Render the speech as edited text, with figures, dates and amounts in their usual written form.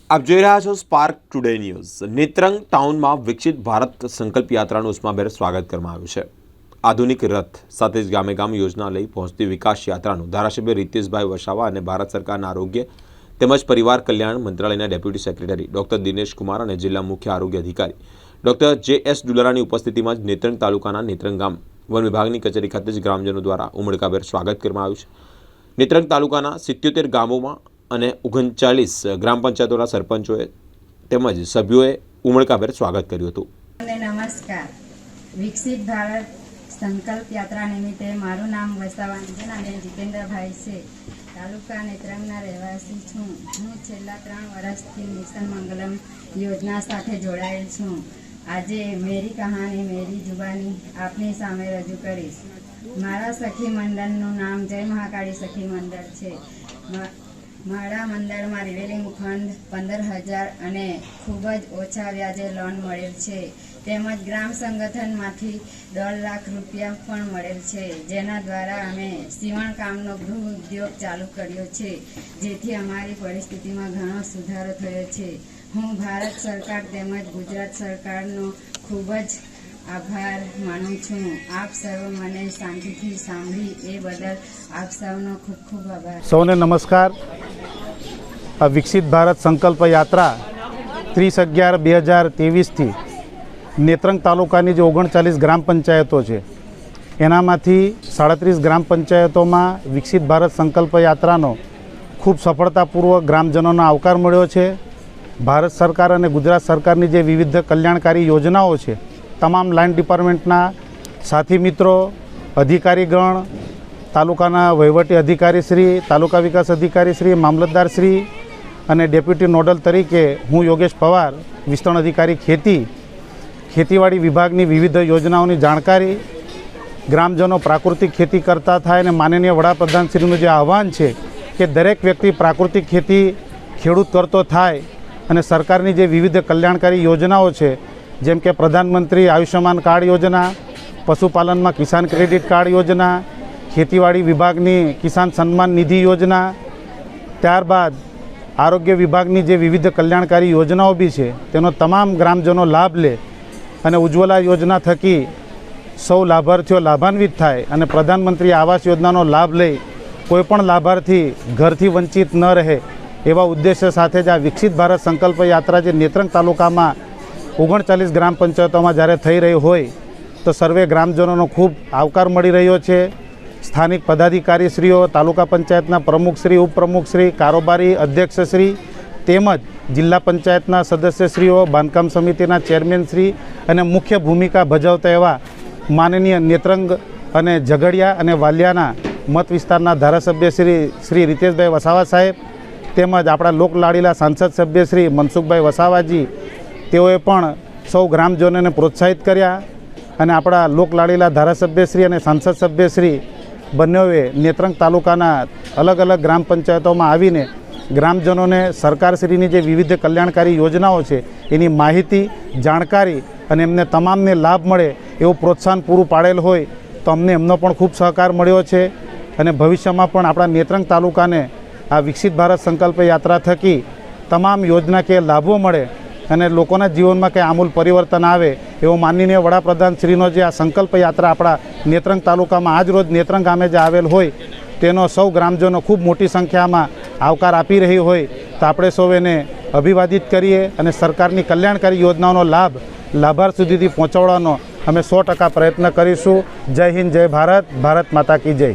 આપ જોઈ રહ્યા છો સ્પાર્ક ટુડે ન્યૂઝ। નેત્રંગ ટાઉનમાં વિકસિત ભારત સંકલ્પ યાત્રાનું ઉષ્માભેર સ્વાગત કરવામાં આવ્યું છે। આધુનિક રથ સાથે જ ગામે ગામ યોજના લઈ પહોંચતી વિકાસ યાત્રાનું ધારાસભ્ય રીતેશભાઈ વસાવા અને ભારત સરકારના આરોગ્ય તેમજ પરિવાર કલ્યાણ મંત્રાલયના deputy secretary doctor Dinesh Kumar અને જિલ્લા મુખ્ય આરોગ્ય અધિકારી ડોક્ટર જે.એસ. ડુલરાની ઉપસ્થિતિમાં જ નેત્રંગ તાલુકાના નેત્રંગ ગામ વન વિભાગની કચેરી ખાતે જ ગ્રામજનો દ્વારા ઉમળકાભેર સ્વાગત કરવામાં આવ્યું છે। નેત્રંગ તાલુકાના 77 ગામોમાં અને 39 ગ્રામ પંચાયતોના સરપંચોએ તેમજ સભ્યોએ ઉમળકાભેર સ્વાગત કર્યું હતું। નમસ્કાર। વિકસિત ભારત સંકલ્પ યાત્રા નિમિત્તે મારું નામ વસાવા અંજનાબેન જીતેન્દ્રભાઈ છે। તાલુકા નેત્રંગના રહેવાસી છું। હું છેલ્લા 3 વર્ષથી મિશન મંગલમ યોજના સાથે જોડાયેલ છું। આજે મેરી કહાની મેરી જુબાની આપની સામે રજૂ કરીશ। મારા સખી મંડળનું નામ જય મહાકાળી સખી મંડળ છે। મારા મંડળમાં રિવેલિંગ ફંડ 15,000 અને ખૂબ જ ઓછા વ્યાજે લોન મળેલ છે। તેમજ ગ્રામ સંગઠનમાંથી 1.5 લાખ રૂપિયા પણ મળેલ છે, જેના દ્વારા અમે સીવણ કામનો ગૃહ ઉદ્યોગ ચાલુ કર્યો છે, જેથી અમારી પરિસ્થિતિમાં ઘણો સુધારો થયો છે। હું ભારત સરકાર તેમજ ગુજરાત સરકારનો ખૂબ જ આભાર માનું છું। આપ સર્વ મને શાંતિથી સાંભળી એ બદલ આપ સૌનો ખૂબ ખૂબ આભાર। સૌને નમસ્કાર। વિકસિત ભારત સંકલ્પ યાત્રા 30/11/2023થી નેત્રંગ તાલુકાની જે 39 ગ્રામ પંચાયતો છે એનામાંથી 37 ગ્રામ પંચાયતોમાં વિકસિત ભારત સંકલ્પ યાત્રાનો ખૂબ સફળતાપૂર્વક ગ્રામજનોનો આવકાર મળ્યો છે। ભારત સરકાર અને ગુજરાત સરકારની જે વિવિધ કલ્યાણકારી યોજનાઓ છે, તમામ લાઇન ડિપાર્ટમેન્ટના સાથી મિત્રો, અધિકારીગણ, તાલુકાના વહીવટી અધિકારીશ્રી, તાલુકા વિકાસ અધિકારીશ્રી, મામલતદારશ્રી અને ડેપ્યુટી નોડલ તરીકે હું યોગેશ પવાર, વિસ્તરણ અધિકારી ખેતીવાડી વિભાગની વિવિધ યોજનાઓની જાણકારી, ગ્રામજનો પ્રાકૃતિક ખેતી કરતા થાય અને માનનીય વડાપ્રધાનશ્રીનું જે આહવાન છે કે દરેક વ્યક્તિ પ્રાકૃતિક ખેતી ખેડૂત કરતો થાય અને સરકારની જે વિવિધ કલ્યાણકારી યોજનાઓ છે, જેમ કે પ્રધાનમંત્રી આયુષ્યમાન કાર્ડ યોજના, પશુપાલનમાં કિસાન ક્રેડિટ કાર્ડ યોજના, ખેતીવાડી વિભાગની કિસાન સન્માન નિધિ યોજના, ત્યારબાદ આરોગ્ય વિભાગની જે વિવિધ કલ્યાણકારી યોજનાઓ બી છે તેનો તમામ ગ્રામજનો લાભ લે અને ઉજ્જવલા યોજના થકી સૌ લાભાર્થીઓ લાભાન્વિત થાય અને પ્રધાનમંત્રી આવાસ યોજનાનો લાભ લઈ કોઈપણ લાભાર્થી ઘરથી વંચિત ન રહે એવા ઉદ્દેશ્ય સાથે જ આ વિકસિત ભારત સંકલ્પ યાત્રા જે નેત્રંગ તાલુકામાં 39 ગ્રામ પંચાયતોમાં જ્યારે થઈ રહી હોય તો સર્વે ગ્રામજનોનો ખૂબ આવકાર મળી રહ્યો છે। સ્થાનિક પદાધિકારીશ્રીઓ, તાલુકા પંચાયતના પ્રમુખશ્રી, ઉપપ્રમુખશ્રી, કારોબારી અધ્યક્ષશ્રી તેમજ જિલ્લા પંચાયતના સદસ્યશ્રીઓ, બાંધકામ સમિતિના ચેરમેનશ્રી અને મુખ્ય ભૂમિકા ભજવતા એવા માનનીય નેત્રંગ અને ઝઘડિયા અને વાલિયાના મત વિસ્તારના ધારાસભ્ય શ્રી રીતેશભાઈ વસાવા સાહેબ તેમજ આપણા લોકલાડીલા સાંસદ સભ્ય શ્રી મનસુખભાઈ વસાવાજી, તેઓએ પણ સૌ ગ્રામજનોને પ્રોત્સાહિત કર્યા અને આપણા લોકલાડીલા ધારાસભ્યશ્રી અને સાંસદ સભ્યશ્રી બંનેઓએ નેત્રંગ તાલુકાના અલગ અલગ ગ્રામ પંચાયતોમાં આવીને ગ્રામજનોને સરકારશ્રીની જે વિવિધ કલ્યાણકારી યોજનાઓ છે એની માહિતી, જાણકારી અને એમને તમામને લાભ મળે એવું પ્રોત્સાહન પૂરું પાડેલ હોય તો અમને એમનો પણ ખૂબ સહકાર મળ્યો છે અને ભવિષ્યમાં પણ આપણા નેત્રંગ તાલુકાને આ વિકસિત ભારત સંકલ્પ યાત્રા થકી તમામ યોજનાકીય લાભો મળે અને લોકોના જીવનમાં કંઈ આમૂલ પરિવર્તન આવે એવો માનનીય વડાપ્રધાનશ્રીનો જે આ સંકલ્પ યાત્રા આપણા નેત્રંગ તાલુકામાં આજ રોજ નેત્રંગ ગામે જે આવેલ હોય તેનો સૌ ગ્રામજનો ખૂબ મોટી સંખ્યામાં આવકાર આપી રહી હોય તો આપણે સૌ એને અભિવાદિત કરીએ અને સરકારની કલ્યાણકારી યોજનાઓનો લાભ લાભાર્થી સુધીથી પહોંચાડવાનો અમે 100% પ્રયત્ન કરીશું। જય હિન્દ, જય ભારત, ભારત માતા કી જય।